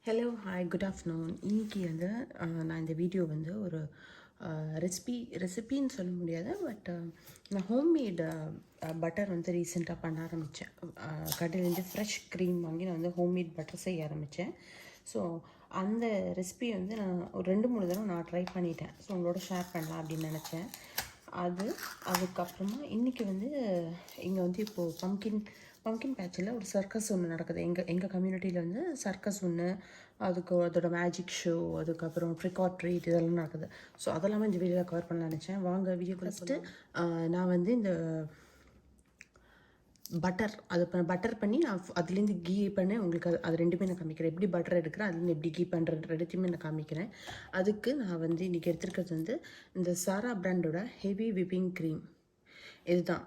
Hello hi good afternoon. இன்றைக்கி வந்து நான் இந்த வீடியோ வந்து ஒரு ரெசிபின்னு சொல்ல முடியாது. பட் நான் ஹோம்மேடு பட்டர் வந்து ரீசெண்டாக பண்ண ஆரம்பித்தேன். கடையிலேருந்து ஃப்ரெஷ் க்ரீம் வாங்கி நான் வந்து ஹோம்மேட் பட்டர் செய்ய ஆரம்பித்தேன். ஸோ அந்த ரெசிபி வந்து நான் ஒரு 2-3 தடவை நான் ட்ரை பண்ணிட்டேன். ஸோ உங்களோட ஷேர் பண்ணலாம் அப்படின்னு நினச்சேன். அதுக்கப்புறமா இன்றைக்கி வந்து இங்கே வந்து இப்போது பம்கின் பேட்சில் ஒரு சர்க்கஸ் ஒன்று நடக்குது. எங்கள் கம்யூனிட்டியில் வந்து சர்க்கஸ் ஒன்று, அதோட மேஜிக் ஷோ, அதுக்கப்புறம் ட்ரிக் ஆர் ட்ரீட் இதெல்லாம் நடக்குது. ஸோ அதெல்லாமே இந்த வீடியோவில் கவர் பண்ணலாம்னு நினச்சேன். வாங்க வீடியோ ஃபஸ்ட்டு நான் வந்து இந்த பட்டர் பண்ணி நான் அதுலேருந்து கீ பண்ணி உங்களுக்கு அது ரெண்டுமே நான் காமிக்கிறேன். எப்படி பட்டர் எடுக்கிறேன், அதுலேருந்து எப்படி கீ பண்ணுறது ரெண்டுத்தையுமே நான் காமிக்கிறேன். அதுக்கு நான் வந்து இன்றைக்கி எடுத்துருக்கிறது வந்து இந்த சாரா பிராண்டோட ஹெவி விப்பிங் க்ரீம்.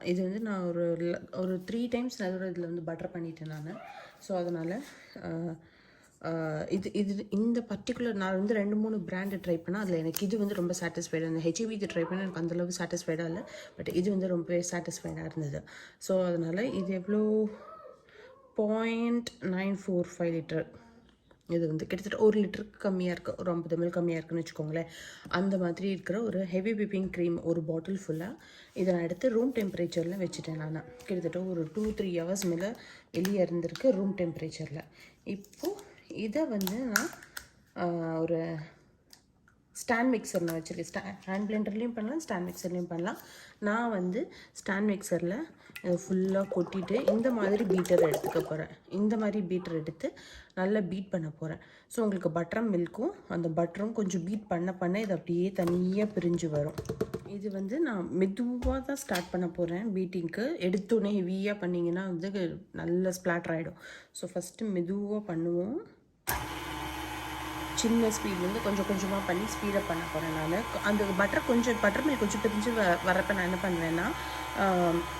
இது வந்து நான் ஒரு 3 டைம்ஸ் அதோட இதில் வந்து பட்டர் பண்ணிட்டேன் நான். ஸோ அதனால் இந்த பர்டிகுலர் நான் வந்து 2-3 பிராண்டு ட்ரை பண்ணேன். அதில் எனக்கு இது வந்து ரொம்ப சாட்டிஸ்ஃபைடாக இருந்தது. ஹெச்இவி இது ட்ரை பண்ண எனக்கு அந்தளவுக்கு சாட்டிஸ்ஃபைடாக இல்லை. பட் இது வந்து ரொம்பவே சாட்டிஸ்ஃபைடாக இருந்தது. ஸோ அதனால் இது எவ்வளோ 0.945 லிட்டர். இது வந்து கிட்டத்தட்ட 1 லிட்டருக்கு கம்மியாக இருக்குது, ஒரு 50 ml கம்மியாக இருக்குதுன்னு வச்சுக்கோங்களேன். அந்த மாதிரி இருக்கிற ஒரு ஹெவி விப்பிங் க்ரீம் ஒரு பாட்டில் ஃபுல்லாக இதை நான் எடுத்து ரூம் டெம்பரேச்சரில் வச்சுட்டேன். நான் கிட்டத்தட்ட ஒரு 2-3 ஹவர்ஸ் மேலே வெளியே இருந்திருக்கு ரூம் டெம்பரேச்சரில். இப்போது இதை வந்து நான் ஒரு ஸ்டாண்ட் மிக்சரில் வச்சுருக்கேன். ஹேண்ட் பிளெண்டர்லேயும் பண்ணலாம், ஸ்டாண்ட் மிக்சர்லேயும் பண்ணலாம். நான் வந்து ஸ்டாண்ட் மிக்சரில் ஃபுல்லாக கொட்டிட்டு இந்த மாதிரி பீட்டர் எடுத்துக்க போகிறேன். இந்த மாதிரி பீட்டர் எடுத்து நல்லா பீட் பண்ண போகிறேன். ஸோ உங்களுக்கு பட்டரும் மில்க்கும் அந்த பட்டரும் கொஞ்சம் பீட் பண்ண இது அப்படியே தனியாக பிரிஞ்சு வரும். இது வந்து நான் மெதுவாக தான் ஸ்டார்ட் பண்ண போகிறேன் பீட்டிங்க்கு. எடுத்தோடனே ஹெவியாக பண்ணிங்கன்னா வந்து நல்ல ஸ்ப்ளாட்டர் ஆகிடும். ஸோ ஃபஸ்ட்டு மெதுவாக பண்ணுவோம். சின்ன ஸ்பீட் வந்து கொஞ்சம் கொஞ்சமாக பண்ணி ஸ்பீடப் பண்ண போகிறேன் நான். அந்த பட்டர் மில்க் கொஞ்சம் பிரிஞ்சு வர்றப்போ நான் என்ன பண்ணுவேன்னா,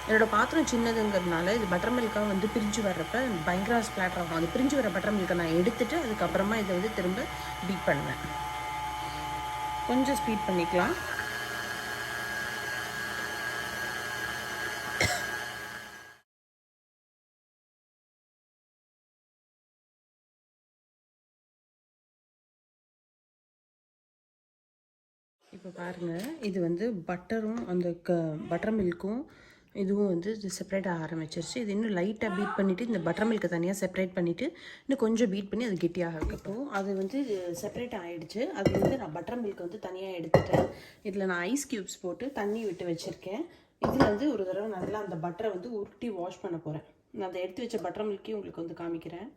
என்னோடய பாத்திரம் சின்னதுங்கிறதுனால இது பட்டர் மில்காக வந்து பிரிஞ்சு வர்றப்போ பயங்கர ஸ்ப்ளாட்டர் ஆகும். அது பிரிஞ்சு வர பட்டர் மில்கை நான் எடுத்துகிட்டு அதுக்கப்புறமா இதை வந்து திரும்ப பீட் பண்ணுவேன். கொஞ்சம் ஸ்பீட் பண்ணிக்கலாம். இப்போ பாருங்கள், இது வந்து பட்டரும் அந்த பட்டர் மில்க்கும் இதுவும் வந்து இது செப்பரேட் ஆக ஆரம்பிச்சிருச்சு. இது இன்னும் லைட்டாக பீட் பண்ணிவிட்டு இந்த பட்டர் மில்க்கை தனியாக செப்பரேட் பண்ணிவிட்டு இன்னும் கொஞ்சம் பீட் பண்ணி அது கெட்டியாக இருக்கப்போம். அது வந்து செப்பரேட் ஆகிடுச்சு. அது வந்து நான் பட்டர் மில்க் வந்து தனியாக எடுத்துட்டேன். இதில் நான் ஐஸ் க்யூப்ஸ் போட்டு தண்ணி விட்டு வச்சுருக்கேன். இதில் வந்து ஒரு தடவை நல்லா அந்த பட்டரை வந்து உருட்டி வாஷ் பண்ண போகிறேன். நான் அதை எடுத்து வச்ச பட்டர் மில்க்கையும் உங்களுக்கு வந்து காமிக்கிறேன்.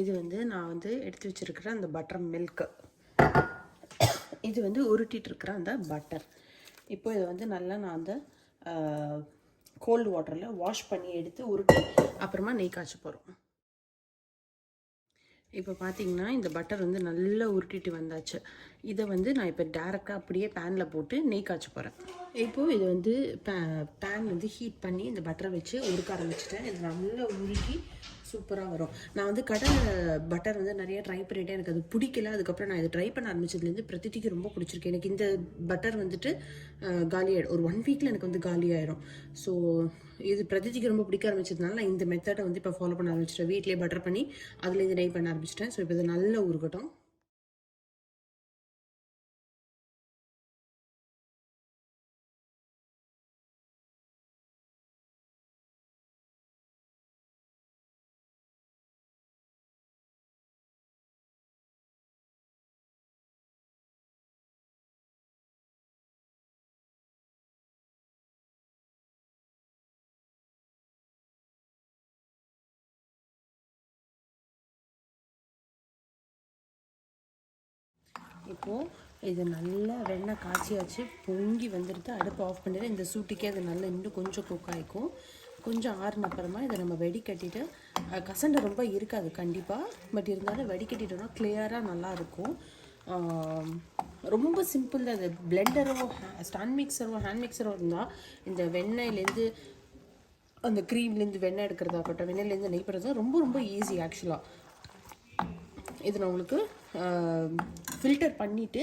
இது வந்து நான் வந்து எடுத்து வச்சுருக்கிற அந்த பட்டர் மில்க்கு, இது வந்து உருட்டிகிட்ருக்கிற அந்த பட்டர். இப்போ இதை வந்து நல்லா நான் அந்த கோல்டு வாட்டரில் வாஷ் பண்ணி எடுத்து உருட்டி அப்புறமா நெய் காய்ச்ச போகிறோம். இப்போ பார்த்தீங்கன்னா இந்த பட்டர் வந்து நல்லா உருட்டிட்டு வந்தாச்சு. இதை வந்து நான் இப்போ டேரெக்டாக அப்படியே பேனில் போட்டு நெய் காய்ச்ச போகிறேன். இப்போது இது வந்து பேன் வந்து ஹீட் பண்ணி இந்த பட்டரை வச்சு உருக்க ஆரம்பிச்சிட்டேன். இது நல்லா உருக்கி சூப்பராக வரும். நான் வந்து கடை பட்டர் வந்து நிறைய ட்ரை பண்ணிவிட்டேன், எனக்கு அது பிடிக்கல. அதுக்கப்புறம் நான் இதை ட்ரை பண்ண ஆரம்பிச்சதுலேருந்து பிரதிக்கு ரொம்ப பிடிச்சிருக்கு. எனக்கு இந்த பட்டர் வந்துட்டு காலியாகிடும், ஒரு 1 வீக்கில் எனக்கு வந்து காலி ஆகிடும். ஸோ இது பிரதிக்கு ரொம்ப பிடிக்க ஆரம்பிச்சதுனால நான் இந்த மெத்தடை வந்து இப்போ ஃபாலோ பண்ண ஆரம்பிச்சிட்டேன். வீட்டிலே பட்டர் பண்ணி அதுலேருந்து நெய் பண்ண ஆரம்பிச்சிட்டேன். ஸோ இப்போ இது நல்லா உருகட்டும். இப்போது இது நல்லா வெண்ணெய் காய்ச்சியாச்சு, பொங்கி வந்துடுது. அடுப்பு ஆஃப் பண்ணிட்டு இந்த சூட்டுக்கே அது நல்லா இன்னும் கொஞ்சம் குக் ஆகிக்கும். கொஞ்சம் ஆறுன அப்புறமா இதை நம்ம வெடிக்கட்டிட்டு, கசண்டை ரொம்ப இருக்காது கண்டிப்பாக, பட் இருந்தாலும் வெடிக்கட்டிட்டோம்னா கிளியராக நல்லாயிருக்கும். ரொம்ப சிம்பிள் தான். அது பிளெண்டரோ ஸ்டாண்ட் மிக்சரோ ஹேண்ட் மிக்சரோ இருந்தால் இந்த வெண்ணெயிலேருந்து அந்த க்ரீம்லேருந்து வெண்ணெய் எடுக்கிறதாகட்டும், வெண்ணெயிலேருந்து நெய் பண்ணுறது ரொம்ப ரொம்ப ஈஸி ஆக்சுவலாக. இது நான் உங்களுக்கு ஃபில்டர் பண்ணிவிட்டு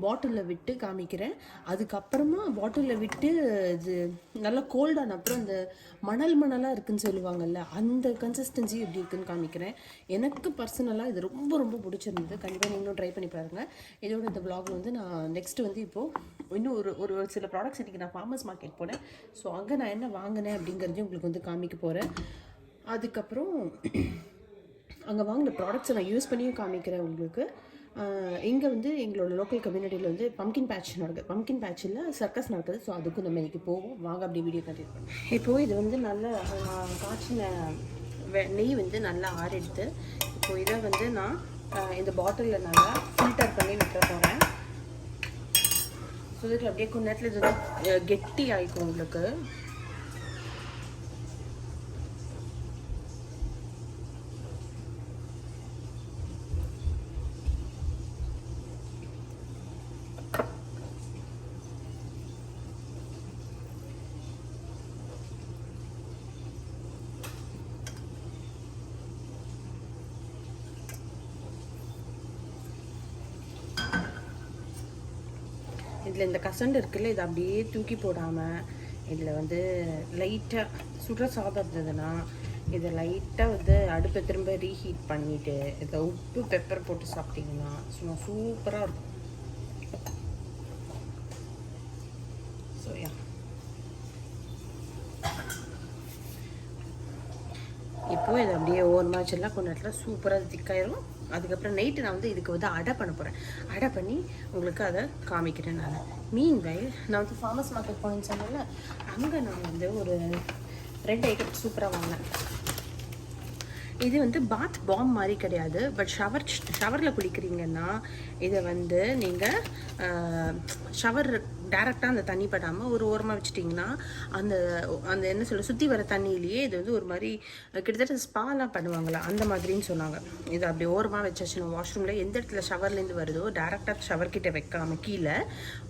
பாட்டிலில் விட்டு காமிக்கிறேன். அதுக்கப்புறமா பாட்டிலில் விட்டு இது நல்லா கோல்டான அப்புறம் அந்த மணலாக இருக்குதுன்னு சொல்லுவாங்கள்ல, அந்த கன்சிஸ்டன்சி எப்படி இருக்குதுன்னு காமிக்கிறேன். எனக்கு பர்சனலாக இது ரொம்ப ரொம்ப பிடிச்சிருந்தது. கண்டிப்பாக நீங்களும் ட்ரை பண்ணி பாருங்கள். இதோட இந்த வ்ளாகில் வந்து நான் நெக்ஸ்ட்டு வந்து இப்போது இன்னும் ஒரு சில ப்ராடக்ட்ஸ் இன்றைக்கி நான் ஃபார்மர்ஸ் மார்க்கெட் போனேன். ஸோ அங்கே நான் என்ன வாங்கினேன் அப்படிங்கிறதையும் உங்களுக்கு வந்து காமிக்க போகிறேன். அதுக்கப்புறம் அங்கே வாங்கின ப்ராடக்ட்ஸை நான் யூஸ் பண்ணியும் காமிக்கிறேன் உங்களுக்கு. இங்கே வந்து எங்களோட லோக்கல் கம்யூனிட்டியில் வந்து பம்கின் பேட்ச் நடக்குது. பம்கின் பேட்சில் சர்க்கஸ் நடக்குது. ஸோ அதுக்கும் நம்ம இன்றைக்கி போவோம். வாங்க அப்படி வீடியோ கண்டினியூ பண்ணோம். இப்போது இது வந்து நல்ல காய்ச்சின நெய் வந்து நல்லா ஆறிடுது. இப்போது இதை வந்து நான் இந்த பாட்டிலில் நல்லா ஃபில்டர் பண்ணி விட்டுற போகிறேன். ஸோ இதில் அப்படியே கொஞ்ச நேரத்தில் இது கெட்டி ஆகிக்கும் உங்களுக்கு. இதில் இந்த கசண்டு இருக்குல்ல, இதை அப்படியே தூக்கி போடாமல் இதில் வந்து லைட்டாக சுடுற சாதம் இருந்ததுன்னா இதை லைட்டாக வந்து அடுப்பை திரும்ப ரீஹீட் பண்ணிவிட்டு இதை உப்பு பெப்பர் போட்டு சாப்பிட்டிங்கன்னா சும்மா சூப்பராக இருக்கும். ஸோ யா, இப்போது இது அப்படியே ஓரமாக வச்சிடலாம். கொஞ்ச நேரத்தில் சூப்பராக திக்காயிரும். அதுக்கப்புறம் நைட்டு நான் வந்து இதுக்கு வந்து அடை பண்ண போகிறேன். அடை பண்ணி உங்களுக்கு அதை காமிக்கிறேன். நான் மீன்வைல் நான் வந்து ஃபார்மர்ஸ் மார்க்கெட் போனேன்னு சொன்னேன்ல, அங்கே நான் வந்து ஒரு 2 ஐட்டம் சூப்பராக வாங்கினேன். இது வந்து பாத் பாம் மாதிரி கிடையாது, பட் ஷவரில் குளிக்கிறீங்கன்னா இதை வந்து நீங்கள் ஷவர் டேரெக்டாக அந்த தண்ணி படாமல் ஒரு ஓரமாக வச்சுட்டிங்கன்னா அந்த அந்த என்ன சொல்ல சுற்றி வர தண்ணியிலேயே இது வந்து ஒரு மாதிரி கிட்டத்தட்ட ஸ்பாலாம் பண்ணுவாங்களா அந்த மாதிரின்னு சொன்னாங்க. இது அப்படி ஓரமாக வச்சாச்சுன்னா வாஷ்ரூமில் எந்த இடத்துல ஷவர்லேருந்து வருதோ டேரெக்டாக ஷவர் கிட்ட வைக்காமல் கீழே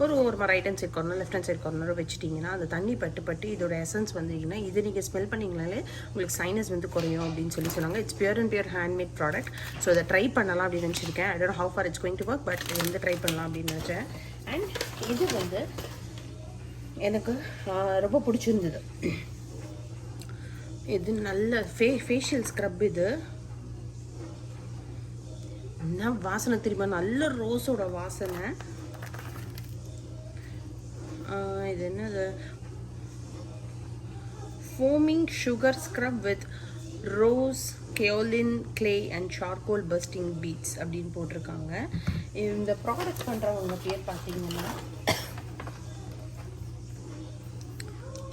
ஒரு ஓரமாக right hand side corner left hand side corner வச்சுட்டிங்கன்னா அந்த தண்ணி பட்டு இதோட எசன்ஸ் வந்தீங்கன்னா இது நீங்கள் ஸ்மெல் பண்ணிங்கனாலே உங்களுக்கு சைனஸ் வந்து குறையும் அப்படின்னு சொன்னாங்க. It's pure and pure handmade product. So இதை ட்ரை பண்ணலாம் அப்படின்னு நினச்சிருக்கேன். I don't know how for it's going to work, but இது வந்து ட்ரை பண்ணலாம் அப்படின்னு நினச்சேன். அண்ட் இது வந்து எனக்கு ரொம்ப பிடிச்சிருந்தது. இது நல்ல ஃபேஷியல் ஸ்க்ரப். இது என்ன வாசனை தெரியுமா, நல்ல ரோஸோட வாசனை. இது என்னது, foaming sugar scrub with rose kaolin clay and charcoal bursting beads அப்படின்னு போட்டிருக்காங்க. இந்த ப்ராடக்ட் பண்ணுறவங்க பேர் பார்த்தீங்கன்னா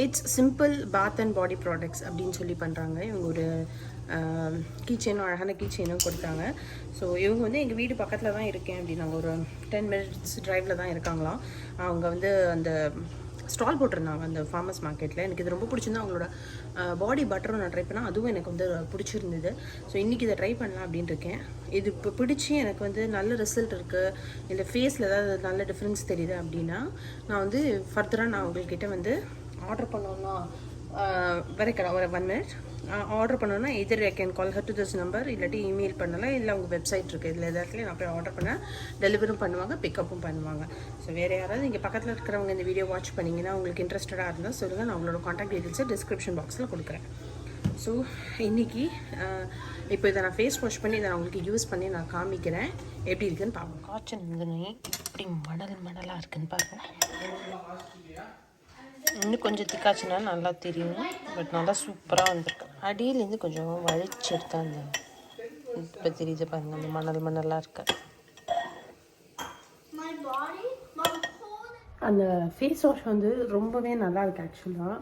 it's simple bath and body products அப்படின்னு சொல்லி பண்ணுறாங்க. இவங்க ஒரு கீச்செயினும் அழகான கீச்செயினும் கொடுத்தாங்க. ஸோ இவங்க வந்து எங்கள் வீடு பக்கத்தில் தான் இருக்கேன் அப்படின்னாங்க. ஒரு 10 minutes ட்ரைவில் தான் இருக்காங்களாம். அவங்க வந்து அந்த ஸ்டால் போட்டிருந்தாங்க அந்த ஃபார்மர்ஸ் மார்க்கெட்டில். எனக்கு இது ரொம்ப பிடிச்சிருந்தா. அவங்களோட பாடி பட்டரும் நான் ட்ரை பண்ணேன், அதுவும் எனக்கு வந்து பிடிச்சிருந்தது. ஸோ இன்றைக்கி இதை ட்ரை பண்ணலாம் அப்படின்னு இருக்கேன். இது இப்போ பிடிச்சி எனக்கு வந்து நல்ல ரிசல்ட் இருக்குது, இல்லை ஃபேஸில் ஏதாவது நல்ல டிஃப்ரென்ஸ் தெரியுது அப்படின்னா நான் வந்து ஃபர்தராக நான் உங்கள்கிட்ட வந்து ஆர்டர் பண்ணோன்னா வரைக்கலாம். ஒரு 1 minute ஆர்டர் பண்ணோன்னா either I can call her to this number, இல்லாட்டி இமெயில் பண்ணலாம், இல்லை அவங்க வெப்சைட் இருக்குது. இதில் எதாச்சும் நான் போய் ஆர்டர் பண்ணேன், டெலிவரும் பண்ணுவாங்க, பிக்கப்பும் பண்ணுவாங்க. ஸோ வேறு யாராவது இங்கே பக்கத்தில் இருக்கிறவங்க இந்த வீடியோ வாட்ச் பண்ணிங்கன்னா உங்களுக்கு இன்ட்ரெஸ்டடாக இருந்தால் சொல்லுங்கள். நான் உங்களோட காண்டாக்ட் டீட்டெயில்ஸை டிஸ்கிரிப்ஷன் பாக்ஸில் கொடுக்குறேன். ஸோ இன்றைக்கி இப்போ இதை நான் ஃபேஸ் வாஷ் பண்ணி இதை நான் உங்களுக்கு யூஸ் பண்ணி நான் காமிக்கிறேன் எப்படி இருக்குதுன்னு பார்ப்போம். காய்ச்சல் இருந்துன்னு இப்படி மணலாக இருக்குதுன்னு பார்ப்போம். இன்னும் கொஞ்சம் திக்காச்சுன்னா நல்லா தெரியும், பட் நல்லா சூப்பராக வந்திருக்கு. அடியிலேருந்து கொஞ்சம் வழிச்சு எடுத்தா அந்த இப்போ தெரியுது பாருங்கள், அந்த மணலாக இருக்கு. அந்த ஃபேஸ் வாஷ் வந்து ரொம்பவே நல்லா இருக்கு ஆக்சுவலாக.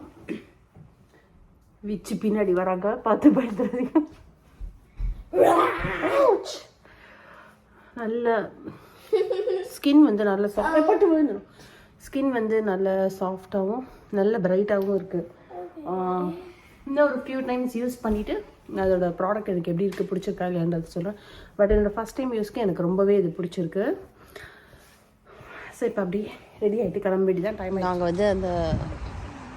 விச்சு பின்னாடி வராங்க, பார்த்து பயந்துறாதீங்க. நல்ல ஸ்கின் வந்து நல்ல சாஃப்ட் விழுந்துடும். ஸ்கின் வந்து நல்ல சாஃப்டாகவும் நல்ல பிரைட்டாகவும் இருக்குது. இன்னும் ஒரு ஃபியூ டைம்ஸ் யூஸ் பண்ணிவிட்டு அதோட ப்ராடக்ட் எனக்கு எப்படி இருக்குது, பிடிச்சிருக்கா இல்லைன்றது சொல்கிறேன். பட் என்னோடய ஃபஸ்ட் டைம் யூஸ்க்கு எனக்கு ரொம்பவே இது பிடிச்சிருக்கு. ஸோ இப்போ அப்படி ரெடி ஆகிட்டு கிளம்பிட்டு தான் டைம். நாங்கள் வந்து அந்த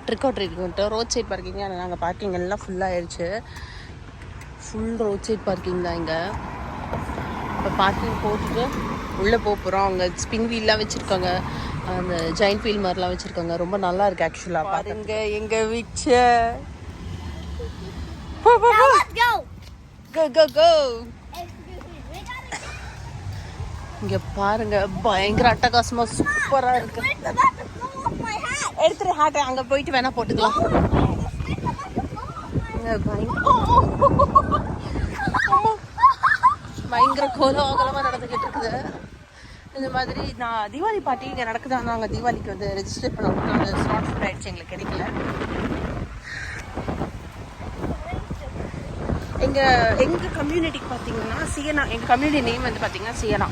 ட்ரிக் ஆர் ட்ரீட் வந்துட்டு ரோட் சைட் பார்க்கிங். ஆனால் நாங்கள் பார்க்கிங் எல்லாம் ஃபுல்லாகிடுச்சு. ஃபுல் ரோட் சைட் பார்க்கிங் தான் இங்கே. இப்போ பார்க்கிங் போட்டுட்டு உள்ளே போகிறோம். அவங்க ஸ்பின் வீல்லாம் வச்சுருக்காங்க, அந்த ஜெயின்ட் வீல் மாதிரிலாம் வச்சுருக்காங்க. ரொம்ப நல்லா இருக்குது ஆக்சுவலாக. பாருங்க எங்கள் விச்ச இங்கே பாருங்க, பயங்கர அட்டகாசமாக சூப்பராக இருக்கு. எடுத்துரு ஹேட்டை, அங்கே போயிட்டு வேணா போட்டுக்கலாம். பயங்கர கோலாகலமாக நடந்துக்கிட்டு இருக்குது. இந்த மாதிரி நான் தீபாவளி பார்ட்டி இங்கே நடக்குதா. நாங்கள் தீபாவளிக்கு வந்து ரெஜிஸ்டர் பண்ண அந்த ஸ்லாட் ஃபுல் ஆகிடுச்சு, எங்களுக்கு கிடைக்கல. எங்கள் கம்யூனிட்டிக்கு பார்த்தீங்கன்னா சியனா, எங்கள் கம்யூனிட்டி நேம் வந்து பார்த்தீங்கன்னா சியனா.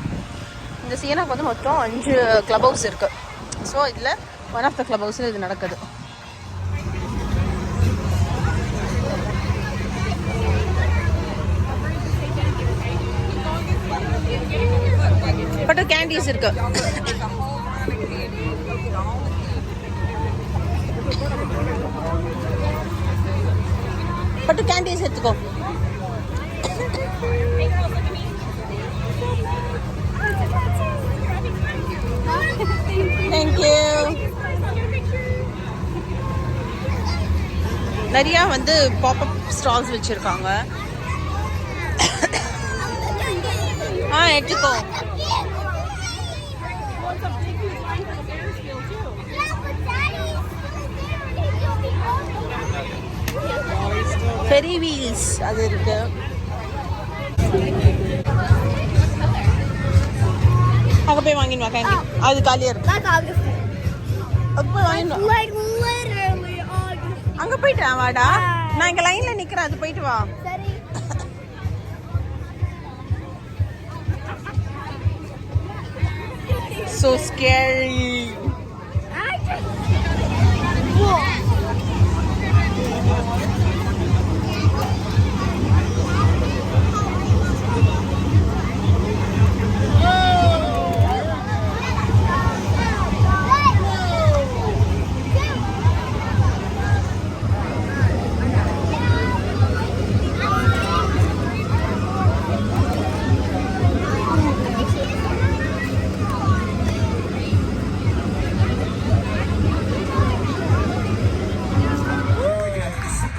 இந்த சியனாக்கு வந்து மொத்தம் 5 கிளப் ஹவுஸ் இருக்குது. ஸோ இதில் ஒன் ஆஃப் த கிளப் ஹவுஸில் இது நடக்குது. பட் கேண்டீஸ் இருக்கு. பட் கேண்டீஸ் எடுத்துக்கோ. தேங்க்யூ. நிறையா வந்து பாப்அப் ஸ்டால்ஸ் வச்சுருக்காங்க. எடுத்துக்கோ. ஃபெரி வீல்ஸ் அது இருக்கு. அங்கே போய் வாங்கிடுவா கேண்டி, அது காலியாக இருக்கு. அங்கே போய் வாங்கிடுவா. அங்கே போயிட்டு வாடா, நான் இங்கே லைனில் நிற்கிறேன், அது போயிட்டு வா. So scary.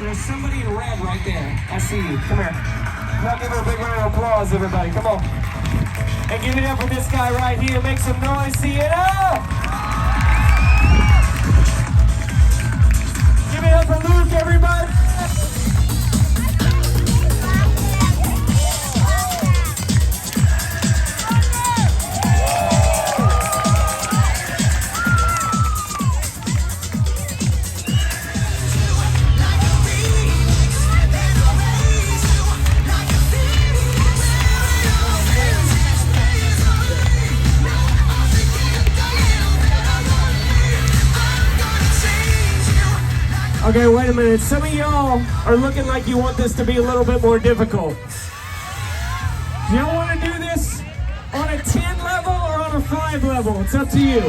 There's somebody in red right there. I see you. Come here. Now give her a big round of applause, everybody. Come on. And give it up for this guy right here. Make some noise. See it up. Give it up for Luke, everybody. Okay, wait a minute. Some of y'all are looking like you want this to be a little bit more difficult. Do y'all want to do this on a 10 level or on a 5 level? It's up to you.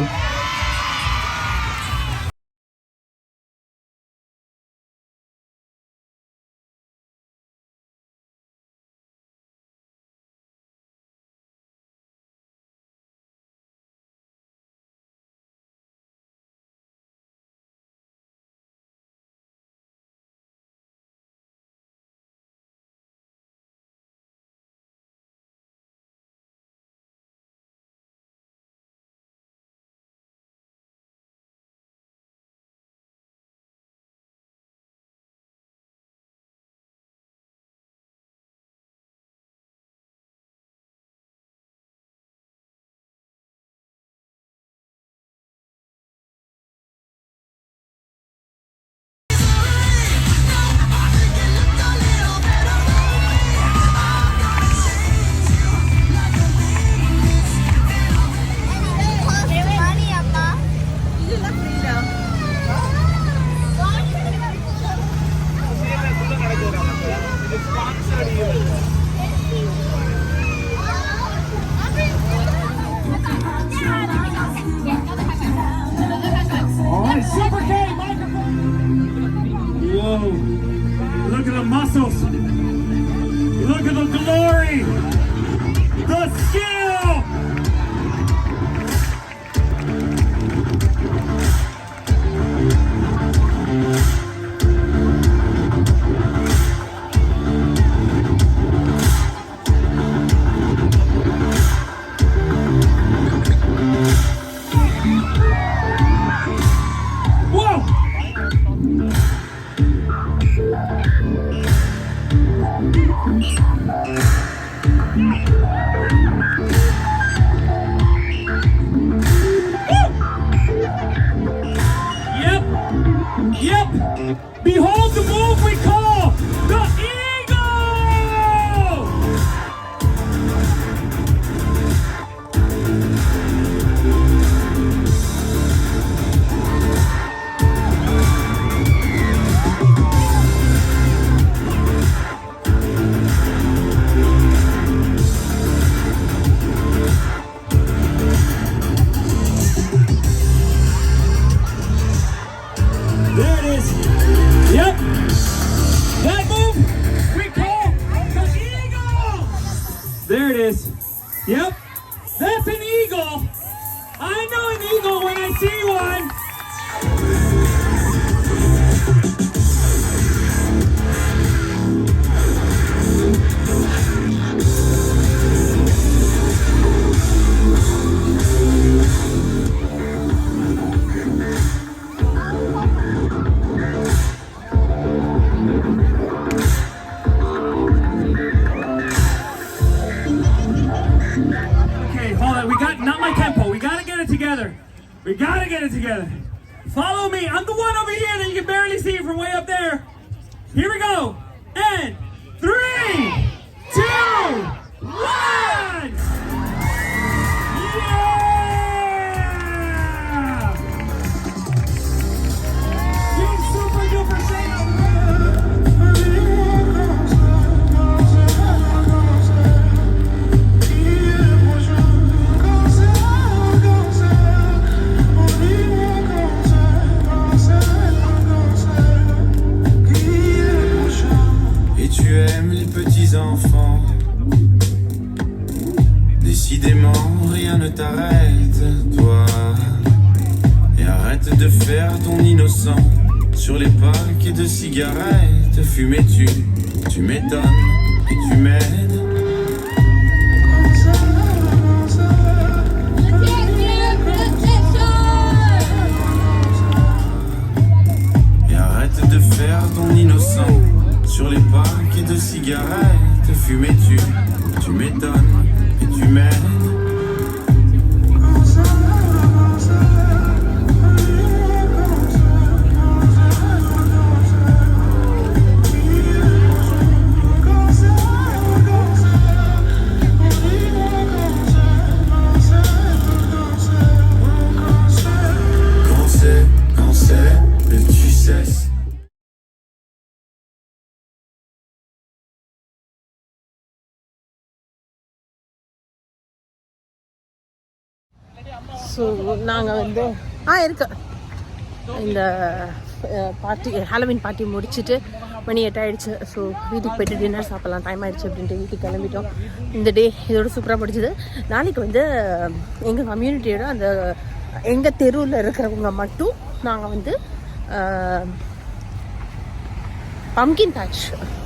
muscles. Look at the glory, the skill. Yep. Behold the move we call the eagle. There it is. Yep. That move we call the eagle. There it is. Yep. That's an eagle. I know an eagle when I see one. Okay, hold on. We got not my tempo. We gotta get it together. We gotta get it together. Follow me. I'm the one over here that you can barely see from way up there. Here we go. And 3, 2, 1. Yeah! Team Super Duper Saiyan. Enfants, décidément rien ne t'arrête, toi. Et arrête de faire ton innocent sur les paquets de cigarettes. Fumais-tu, tu m'étonnes et tu m'aides. Et arrête de faire ton innocent sur les paquets de cigarettes. Fumais-tu, tu m'étonnes et tu m'aides. Quand c'est que tu cesses. So நாங்கள் வந்து இருக்கு இந்த party Halloween party முடிச்சுட்டு மணி 8 ஆகிடுச்சு. So வீட்டுக்கு போய்ட்டு dinner சாப்பிட்லாம், time ஆகிடுச்சு அப்படின்ட்டு வீட்டுக்கு கிளம்பிட்டோம். இந்த டே இதோட சூப்பராக படிச்சுது. நாளைக்கு வந்து எங்கள் கம்யூனிட்டியோட அந்த எங்கள் தெருவில் இருக்கிறவங்க மட்டும் நாங்கள் வந்து பம்கின் பேட்ச்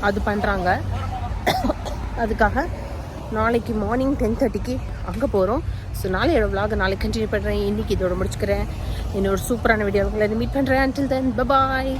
அது பண்ணுறாங்க. அதுக்காக நாளைக்கு மார்னிங் 10:30க்கு அங்கே போகிறோம். ஸோ நாளையோட vlog நாளைக்கு கண்டினியூ பண்ணுறேன். இன்றைக்கி இதோட முடிச்சுக்கிறேன். இன்னொரு சூப்பரான வீடியோவில் மீட் பண்ணுறேன். until then bye bye.